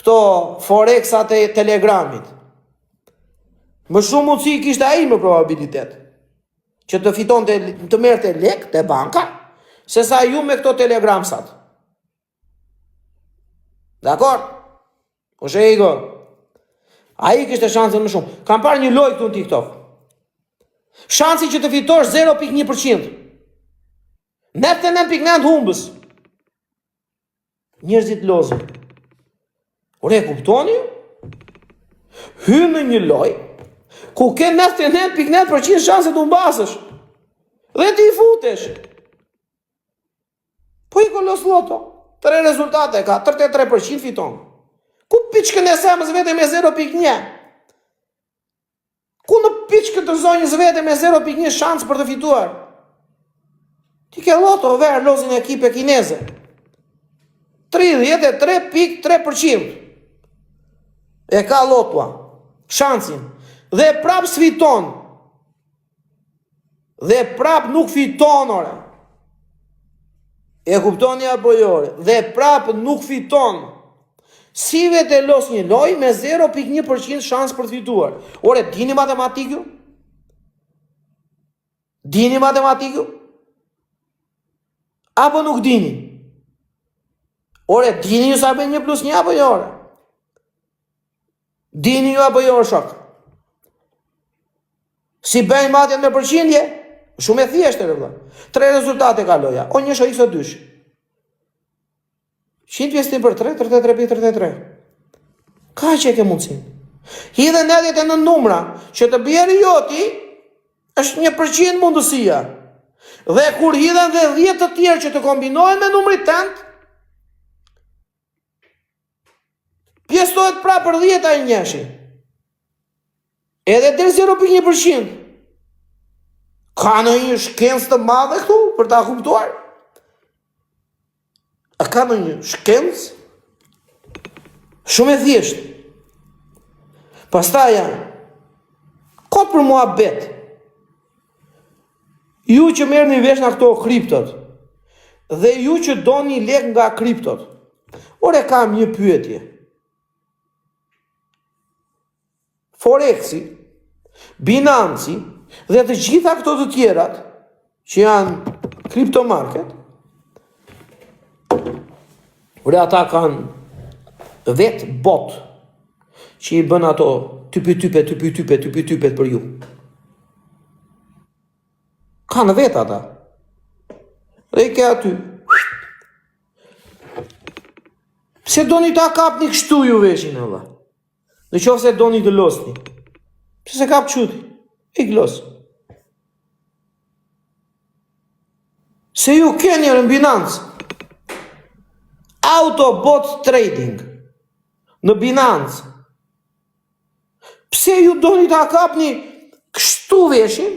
këto Forexat e Telegramit. Më shumë mundësi kishte ai me probabilitet që të fitonte, të merrte lek te banka, se sa ju me këto Telegramsat. Dakor? O shego. Ai kishte shanse më shumë. Kam parë një lojë këtu në TikTok. Shansi që të fitosh 0.1%. 99.9 humbës. Njerëzit lozën. Ore, kuptoni? Hynë në një lojë ku ke 99.9% shanse të humbasësh. Dhe ti i futesh. Po i kolos loto. 3 rezultate ka, 33% fiton. Ku piçkën e semës vete me 0.1? Ku në piçkën të zonjës vete me 0.1 shans për të fituar? Ti ke loto verë lozin e ekipe kineze. 33.3% e ka lotua. Shansin. Dhe prap s'fiton. Dhe prap nuk fiton, ore. E kuptoni apo jore? Dhe prap nuk fiton. Si vete los një loj me 0.1% shans për të fituar. Ore, dini matematikë? Dini matematikë? Apo nuk dini? Ore, dini ju sa bën 1+1 apo jo, ore? Dini ju apo jo, shok? Si bëjnë matjen me përqindje? Shumë e thjeshtë, rëvda. 3 rezultate ka loja. O njësho x o 2. 150 për 3, 33.33. Ka që e ke mundësin? Hidhe në edhjet e në numra, që të bjeri joti, është 1% mundësia. Dhe kur hidhen dhe 10 të tjerë që të kombinohen me numri tent, pjestojt pra për 10 a i njeshi. Edhe dhe 0.1%. Ka në një shkencë të madhe këtu për ta kuptuar? A ka në një shkencë? Shumë e thjeshtë. Pastaj janë, kot për mua bet. Ju që merë një vesh në këto kriptot, dhe ju që do një lek nga kriptot, ore kam një pyetje. Forexi, Binanci, dhe të gjitha këto të tjerat, që janë kriptomarket, ore ata kanë vetë bot, që i bën ato typet për ju. Kanë vetë ata. Dhe i ke aty. Pse do një ta kap një kështu ju veshin, Allah? Në qofë se do një të losni. Pse se kap qëti? I glos. Se ju keni në Binance. Autobot trading. Në Binance. Pse ju do një ta kap një kështu veshin?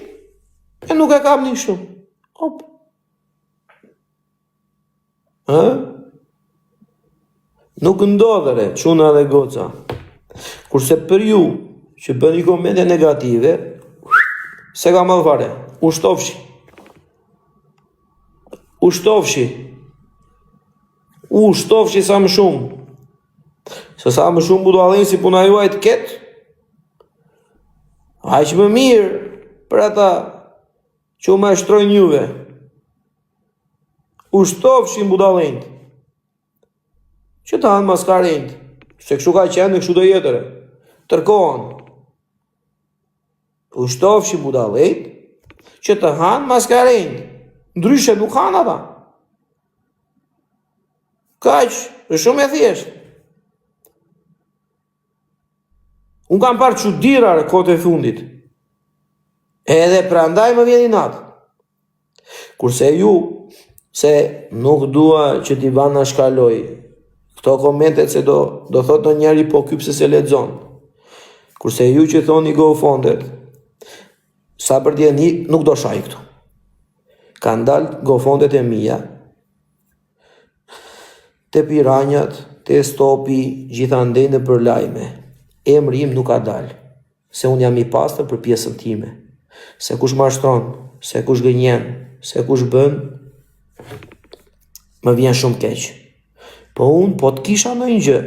E nuk e kap një kështu. Hop. Nuk ndodhere, quna dhe goca. Kurse për ju, që bën një komente negative, se ka më fare, ushtofshi. Ushtofshi sa më shumë. Se sa më shumë budu adhin si puna juaj të ketë, a që më mirë për ata që u me shtrojnë juve. Ushtofshi budu adhin. Që të hanë maskarind, se kështu ka qenë dhe kështu do jetëre. Tërkohën. Ushtofshi budalejt, që të hanë maskarind. Ndryshe nuk hanë ata. Kaq, është shumë e thjeshtë. Unë kam parë çuditëra kohët e fundit. Edhe prandaj më vjen inat. Kurse ju, se nuk dua që t'i vana shkaloj këto komentet se do thot në njeri po kypse se lexon. Kurse ju që thoni GoFondet, sa për djeni nuk do shaj këtu. Kanë dalë GoFondet e mija, te piranjat, te stopi, gjithandej në për lajme. Emri im nuk ka dalë, se unë jam i pastër për pjesën time. Se kush mashtron, se kush gënjen, se kush bën, më vjen shumë keq. Po unë po të kisha në një gjë,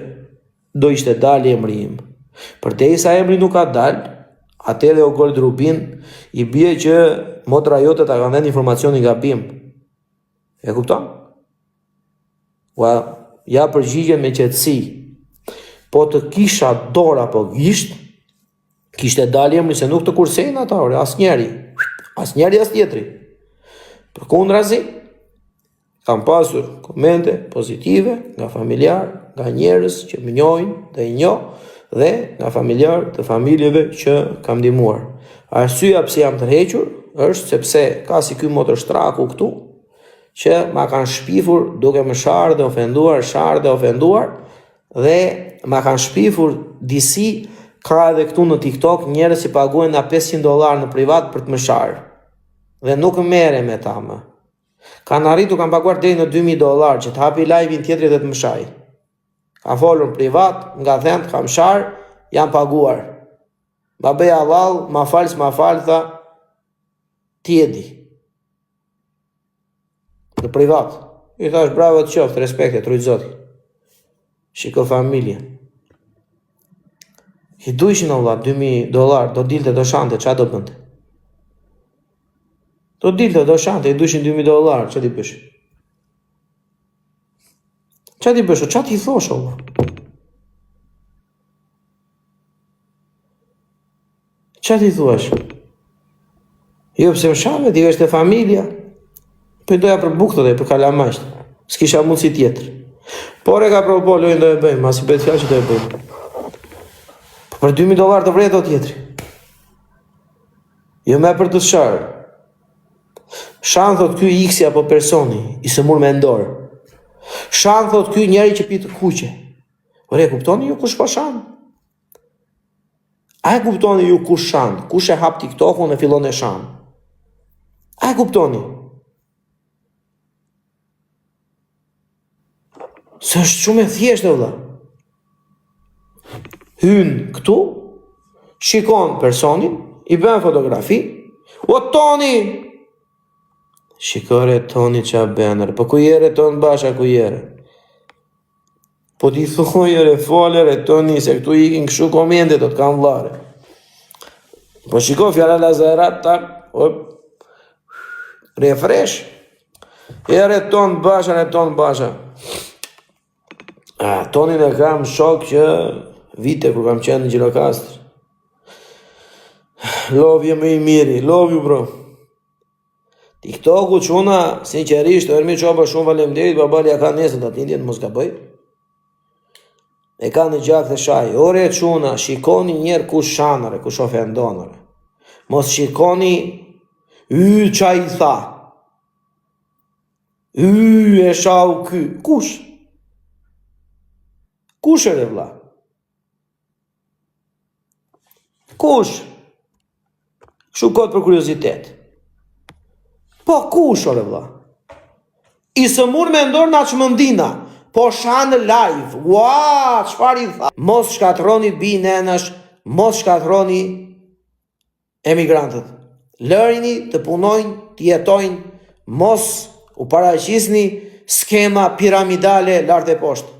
do ishte dalë emri im. Përderisa emri nuk ka dalë, atëherë o Gold Rubin i bie që motra jote ta ka dhënë informacionin gabim. E kupton? Ja përgjigjen me qetësi. Po të kisha dorë apo gisht, kishte dalë emri se nuk të kursejnë ata, asnjëri. Asnjëri as tjetri. Përkundrazi, kam pasur komente pozitive nga familjar, nga njerëz që më njohin dhe i njoh, dhe nga familjar të familjeve që kam ndihmuar. Arsyeja pse jam tërhequr është sepse ka si ky motorshtraku këtu që ma kanë shpifur duke më sharë dhe ofenduar dhe ma kanë shpifur disi. Ka edhe këtu në TikTok njerëz që paguajnë na $500 në privat për të më sharë dhe nuk merre me ta më. Kanë arritur kanë paguar deri në $2000 që të hapi live-in tjetër dhe të më shaj. Ka folur privat, nga thënë kam sharë, jam paguar. Ma bëj halal, ma fal, tha, ti e di. Në privat. I thash bravo të qoftë, respekte, trujt zoti. Shiko familje. I dujshin Allah, $2000, do dilte, do shante, qa do bënte? Do dilte, do shante, i dujshin $2000, që ti bësh? Qa ti bësh, qa ti thosh, Allah? Qa ti thuash? Jo pëse më shave, ti është e familja. Për doja për bukët dhe për kalamasht. S'kisha mundësi tjetër. Por e ka propo, lojnë do e bëjmë, mas i betë fjallë që do e bëjmë. Për $2000 të vrejtë o tjetëri. Jo me për të sharë. Shanë thot ky iksi apo personi, i së mur me ndorë. Shanë thot ky njeri që pitë kuqe. Ore, kuptoni ju kush po shanë? A e kuptoni ju kush shanë? Kush e hap TikTokun e fillon e shanë? A e kuptoni? Se është shumë e thjeshtë vëlla. Hyn këtu, shikon personin, i bën fotografi, o Toni! Shikore Toni qa bënër, po ku jere Ton basha ku jere? Po ti thojere, folere Toni, se këtu ikin këshu komende, do të kam vlare. Po shiko fjala Lazarat, tak, refresh, jere Ton basha. Tonin e kam shok që vite kur kam qenë në Gjirokastër. Love you më i miri, love you bro. TikToku quna, sinqerisht, Ermi qoba shumë faleminderit, babali ja ka nesën të atindjen, mos ka bëj. E ka në gjak të shaj. Ore quna, shikoni njerë kush shanare, kush ofendonare. Mos shikoni, qa i tha. E shau ky. Kush? Kush e vlla? Kush? Kështu kot për kuriozitet. Po kush ore vlla? I së mur me ndor na çmendina, po shanë live. Ua, çfarë i tha? Mos shkatroni binenash, mos shkatroni emigrantët. Lërini të punojnë, të jetojnë, mos u paraqisni skema piramidale lart e poshtë.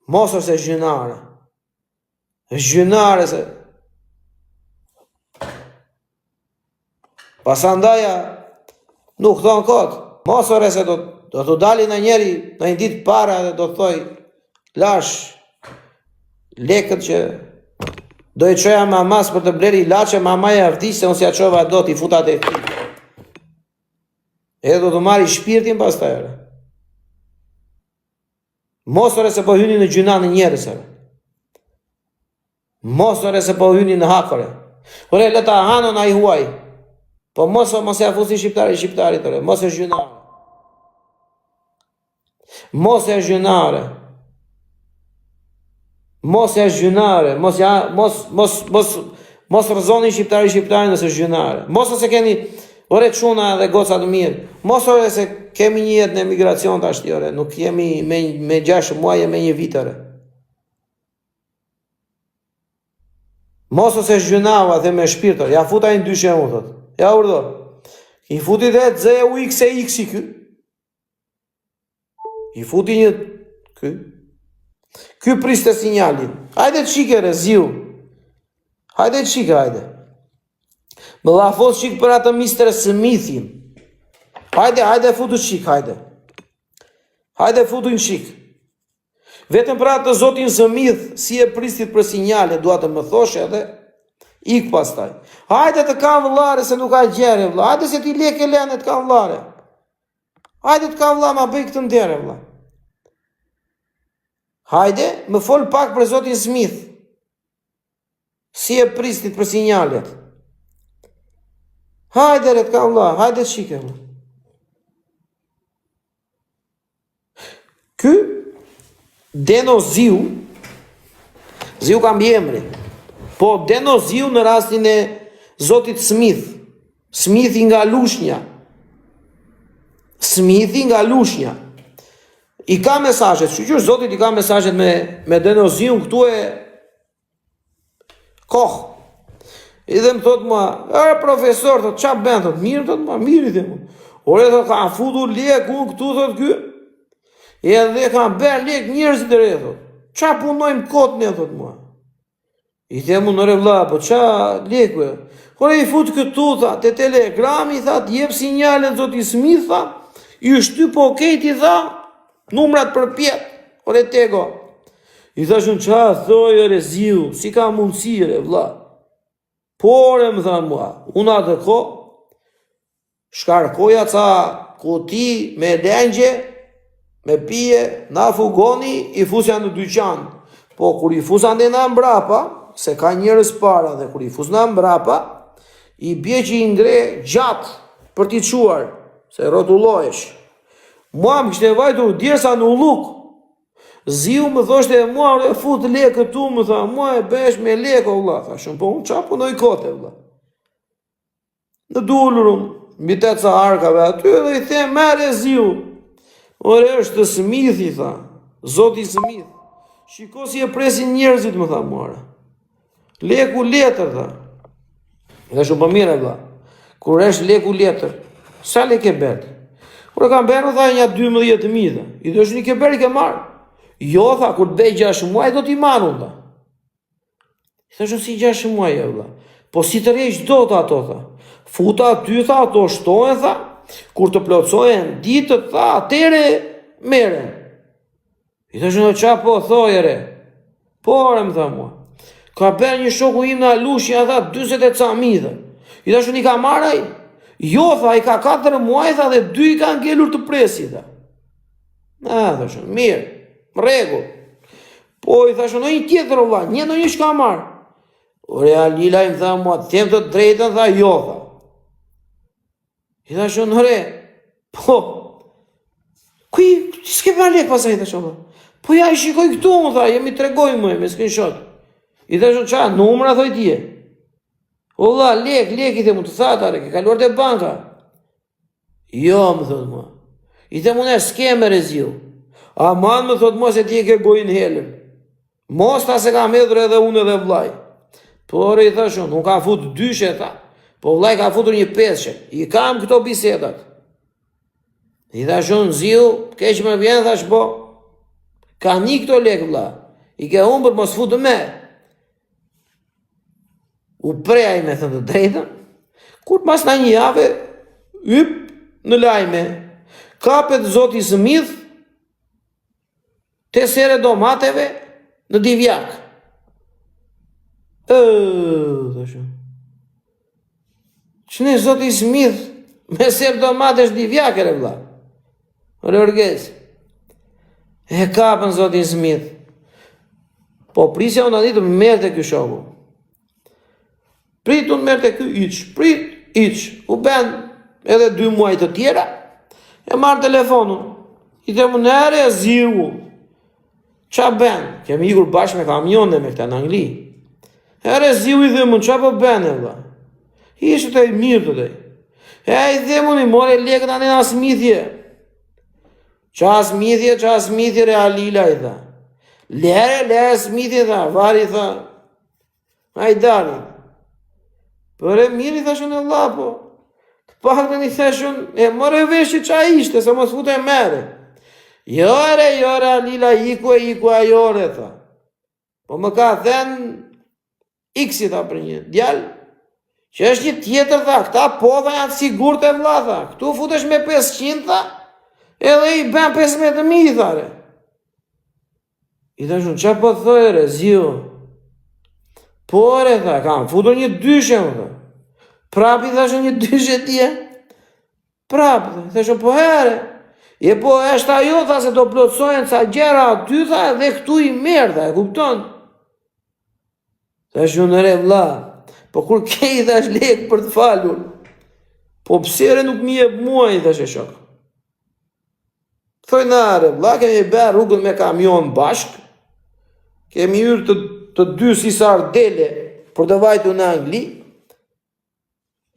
Mos ose zhynare. Zhynare se pasandaja nuk thonë kot. Mos ore se do të dali në njeri në një ditë para dhe do të thoj lash lekët që do i qoja mamas për të bleri lache mamaja vdiq se unë si a qova do t'i futat e ti. Edhe do të marri shpirtin pas të ere. Mos ore se po hyni në gjyna në njerësere. Mos ore se po hyni në hakore. Ore, leta hanon a i huaj. Po mos e afusi shqiptari tëre. Mos e gjynare. Mos e gjynare. Mos e gjynare. Mos rëzoni shqiptari nëse gjynare. Mos ose keni ore quna dhe goca të mirë. Mos ore se kemi një jetë në emigracion të ashtjore. Nuk jemi me 6 muaj e me 1 vitore. Mos ose zhjynava dhe me shpirtër. Ja futa i në dyshe unë, thot. Ja urdo. I futi dhe të zë u x e x i kë. I futi një kë. Ky priste sinjalin. Hajde të shike reziu. Hajde të shike, hajde. Më dha fos shik për atë Mr. Smithin. Hajde futu shik, hajde. Hajde futu në shik. Vetëm për atë zotin Smith, si e pristit për sinjale, dua të më thoshe edhe, ik pastaj. Hajde të kam vëllare se nuk ka gjere, vëlla. Hajde se ti leke lene të kam vëllare. Hajde të kam vëlla, ma bëj këtë ndere, vëlla. Hajde, më fol pak për zotin Smith. Si e pristit për sinjalet. Hajde re të kam vëlla, hajde të shike, vëlla. Ky Deno Ziu ka mbiemri. Po Deno Ziu në rastin e zotit Smith. Smithi nga Lushnja. I ka mesazhet, shqyqysh zotit i ka mesazhet me Deno Ziu këtu e kohë. I dhe më thot mua, profesor, thot, qa ben, thot, mirë, thot, ma, mirë, i dhe mu. Ore, thot, ka futur lek, unë këtu, thot, ky. Edhe ka bërë lek njerëzit e re, thot. Qa punojmë kotë ne, thot, mua. I dhe mu, nëre vla, po qa lekve. Ore, i fut këtu, tha, te telegrami, tha, t'jep sinjalen, thot, i Smith, tha, i shty po kejti, tha, numrat për pjetë. Ore, tego. I thashun, qa, thoj, ore, ziu, si ka mundësire, vla. Por e më tha mua, unë atë ko, shkarkoja ca kuti me lengje, me pije, na fugoni, i fusja në dyqan. Po, kur i fusan dhe na mbrapa, se ka njërës para dhe kur i fus na mbrapa, i bje që i ngre gjatë për t'i quar, se rotullohesh. Mua më kështë e vajtur djersa në ulluk, Ziu më thoshte e mua, e fut lekë këtu, më tha, mua e besh me lekë, vëlla, tha, shumë, po unë qa punoj kote, vëlla. Në dullurun, mbi 8 ca arkave, aty edhe i the, mere Ziu. Ore është Smithi, tha, zoti Smith. Shiko si e presin njerëzit, më tha, muara. Leku letër, tha. Dhe shumë për mire, vëlla. Kur është leku letër, sa lek e betë? Kur e kam berë, tha, një 12.000, tha. I dhe është një ke berë, i ke marë. Jo, tha, kur të bej 6 muaj, do t'i marru, tha. I thashun si 6 muaj, vëlla. Po si të rejsh do të ato, tha. Futa aty, tha, ato shtohen, tha. Kur të plotësohen ditët, tha, atere meren. I thashun, qa po, thoj, re. Por, më tha mua. Ka bërë një shoku im në Alushja, tha, 20.000, tha. I thashun, i ka maraj? Jo, tha, i ka 4 muaj, tha, dhe 2 i ka ngelur të presi, tha. Thashun, mirë. Rregull. Po i thashun, në një tjetër, vëlla, një në një shka marë. Ore, Alila i më tha mua, them të drejtën, tha, jo, tha. I thashun, nëre, po, kuj, s'ke pa lek pasaj, thashun, po ja i shikoj këtu, më tha, jemi tregoj më, me screenshot. I thashun, qa, numra, thoj tje. Vëlla, lek, i the mu të thatare, ke kaluar të banka. Jo, më thot mua. I the mu ne, s'ke me reziu. Aman më thot mos e ti ke gojnë helën. Mos ta se kam edhre edhe unë edhe vlaj. Por i thashun, unë ka fut 2, tha. Po vlaj ka futur një 5. I kam këto bisedat. I thashun, Ziu, keq më vjen, thash po. Ka një këto lek, vla. I ke unë për mos futë me. U preja i me thënë të drejtën. Kur pas na një jave, yp në lajme. Kapet zoti Smith, te sere domateve në Divjak. Thashun. Qëne zoti Smith me sere domatesh Divjak e re vla. Rërges. E kapën zoti Smith. Po prisja unë aditë më mërë të kjo shoku. Prit unë mërë të kjo iq. U ben edhe 2 muaj të tjera. E marë telefonun. I të më nëre e Ziu. Qa ben? Kemi ikur bashkë me kamion dhe me këta në Angli. Ere Ziu i dhe mund, qa po ben e vla? Ishtë të i mirë të dhej. I dhe mund, i more lekët anë në Smithje. Qa Smithje re Alila i tha. Lere Smithje tha, vari tha. Hajdari. Për e mirë i thashun e vla po. Të pak të një thashun, e more veshë qa ishte, se mos fute mere. Jore, Alila, iku e jore, tha. Po më ka thënë X-i tha për një djalë, që është një tjetër, tha, këta po tha janë sigur të vlla, tha, këtu futesh me 500, tha, edhe i ben 15.000, thare. I thashun, që po thojre, zio? Po, re, tha, kam futur një dyshe, më, tha. Prap i thashun një dyshe tje? Prap, tha, i thashun, po here, e po është ajo, tha, se do plotësojnë ca gjera aty, tha, dhe këtu i merë, tha, e kupton? Thashun, re, vlla, po kur ke i thash lekë për të falur, po psere nuk mi e mua, i thash e shok. Thoj na, re, vlla, kemi bërë rrugën me kamion bashk, kemi hyrë të dy sisar dele për të vajtu në Angli,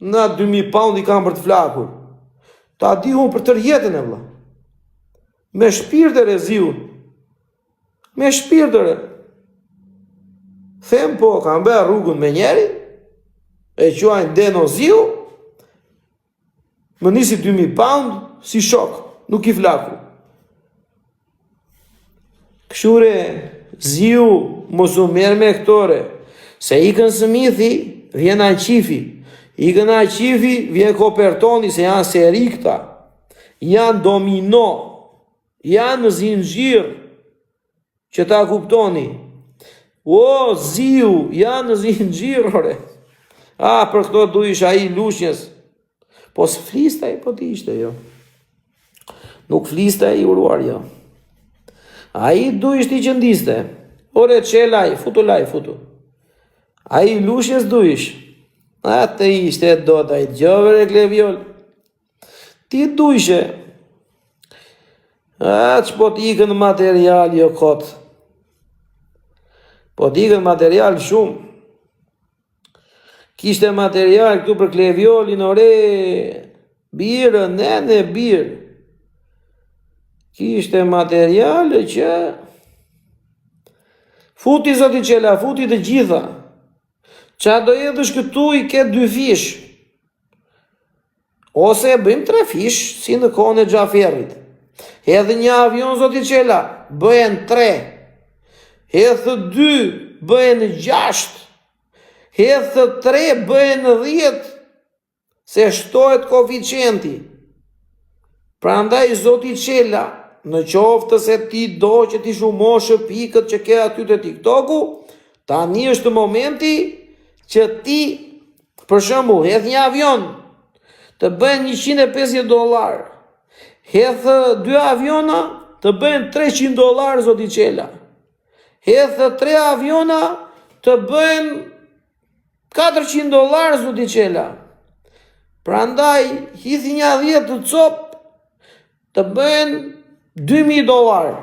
na 2.000 pound i kam për të flakur. Ta di unë për tërë jetën e vlla. Me shpirtër e ziu. Me shpirtër e. Them po, kam bërë rrugën me njeri, e quajnë Deno ziu, më nisi 2.000 pound, si shok, nuk i flaku. Këshure, ziu, mos u merë me këtore, se ikën sëmithi, vjen aqqifi, ikën aqqifi, vjen kopertoni, se janë seri këta, janë domino, janë zinxhir, që ta kuptoni. O, ziu, janë në zinxhirore. Për këto du ish a i lushnjës. Po së flista i po ti ishte, jo. Nuk flista i uruar, jo. A i du ishte i qëndiste. Ore, që laj, futu. A i lushnjës du ish. A të ishte do të i gjovër e Kleviol. Ti du ishe. Që po t'ikën material, jo kotë. Po t'ikën material shumë. Kishte material këtu për Kleviolin, ore, birë, nene, birë. Kishte material që futi zoti qela, futi të gjitha. Qa do edhësh këtu i ke 2 fish. Ose bëjmë 3 fish, si në kohën e Gjaferit. Edhe një avion zoti qela, bëhen 3. Edhe 2 bëhen 6. Edhe 3 bëhen 10. Se shtohet koeficienti. Prandaj zoti qela, në qoftë se ti do që ti shumoshë pikët që ke aty të TikToku, tani është momenti që ti, për shembull, hedh një avion, të bëhen $150. Hedh 2 aviona, të bëhen $300, zoti qela. Hedh 3 aviona, të bëhen $400, zoti qela. Prandaj, hithi një 10 të copë, të bëhen $2.000.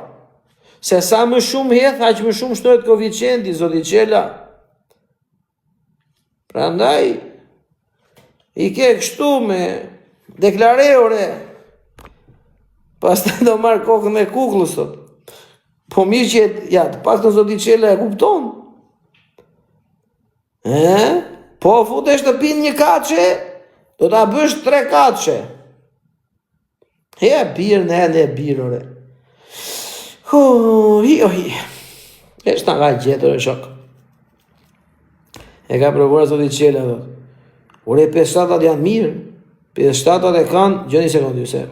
Se sa më shumë hedh, aq më shumë shtohet koeficienti, zoti qela. Prandaj, i ke kështu me deklareore, pas të do marrë kokën e kuklës, sot. Po mirë që, ja, të pak të zoti qela e kupton. Po futesh të pinë një kache, do ta bësh 3 kache. Birë në edhe birë, ore. Eshtë nga gjetër e shok. E ka provuar zoti qela, dhe. Ore, 5-7-at janë mirë. 5-7-at e kanë, gjëni sekondi, se.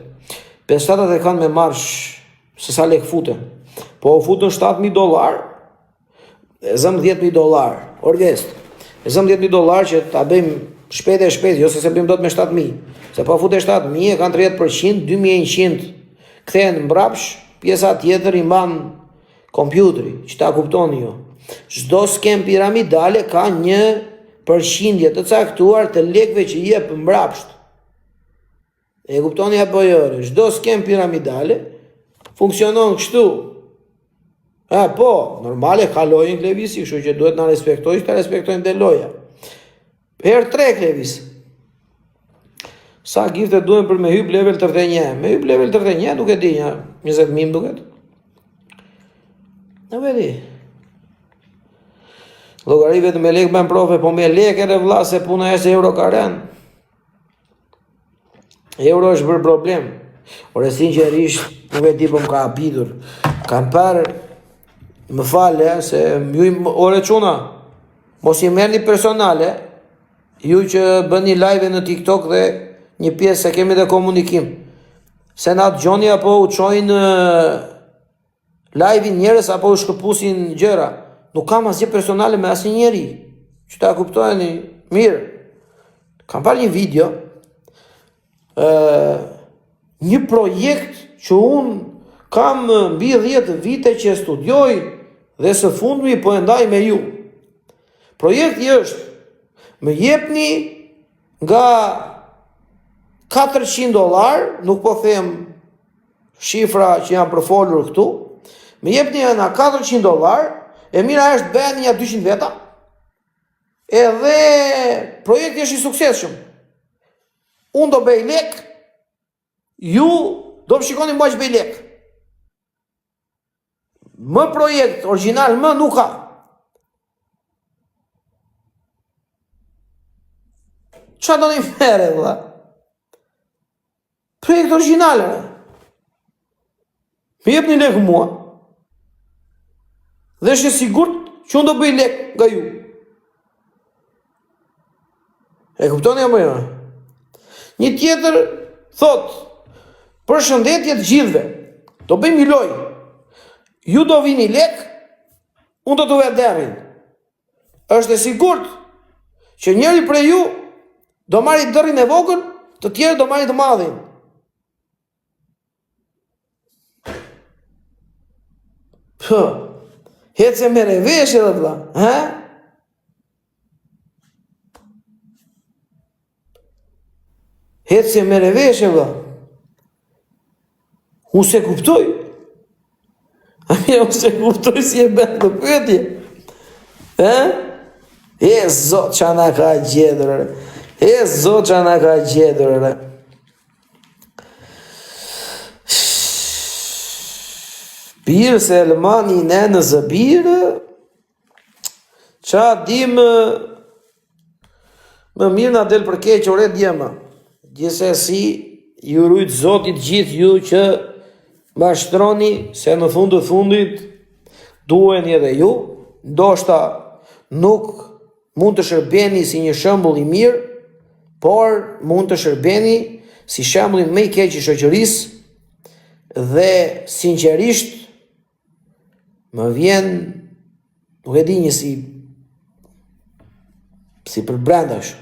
5-7-at e kanë me marsh, se sa lek futen. Po futën $7.000, e zëm $10.000. Orgest. E zëm $10.000 që ta bëjmë shpejt, jo se bëjmë do të me 7.000. Se po fute 7.000, e kanë 30%, 2.100 kthehen mbrapsh, pjesa tjetër i mban kompjuteri, që ta kuptoni jo. Çdo skem piramidale ka një përqindje të caktuar të lekëve që jep mbrapsht. E kuptoni apo jo? Çdo skem piramidale funksionon kështu. Po, normale ka lojën Klevisi, kështu që duhet na respektojnë, që ta respektojnë dhe loja. Herë 3 Klevisi. Sa gifte duhen për me hyp level 31? Me hyp level 31 duke di, 20.000 duket. Në vedi. Llogari vetëm me lekë bën profe, po me lekë edhe vlla se puna është euro ka rënë. Euro është bërë problem. Ore sinqerisht, nuk e di po më ka habitur. Kam parë, më fale, se ore quna, mos i merrni personale, ju që bëni live në TikTok dhe një pjesë se kemi dhe komunikim. Se na të gjoni apo u qojnë live-in njerës apo u shkëpusin gjëra. Nuk kam asgjë personale me asnjë njeri. Që ta kuptojeni mirë. Kam parë një video, një projekt që unë kam mbi 10 vite që studioj dhe së fundmi po e ndaj me ju. Projekti është, më jepni nga $400, nuk po them shifra që janë përfolur këtu, më jepni nga $400, e mira është bëhen një 200 veta, edhe projekti është i suksesshëm. Unë do bëj lek, ju do më shikoni më që bëj lek. Më projekt original më nuk ka. Qa do një mere, vëlla? Projekt original, më jep një lek mua, dhe është sigurt që unë do bëj lek nga ju. E kuptoni apo jo? Një tjetër thot, për shëndetje të gjithëve, do bëjmë një lojë. Ju do vini lek, unë do të vetë derin. Është e sigurt që njëri prej ju do marri dërin e vogël, të tjerë do marri të madhin. Hetë se mere veshë edhe vëlla, ha? Hetë se mere veshë vëlla. Unë se kuptoj. Unë se kuptoj si e bërë të pyetje. E zot që ana ka gjedur. E zot që ana ka gjedur. Birë se Elmani në në zëbirë, qa dimë më mirë nga del për keqë, ore djema. Gjese si, ju rujtë zotit gjithë ju që mashtroni se në fundit duhen edhe ju, ndoshta nuk mund të shërbeni si një shembull i mirë, por mund të shërbeni si shembullin më i keq i shoqërisë dhe sinqerisht më vjen, nuk e di një si për brendash.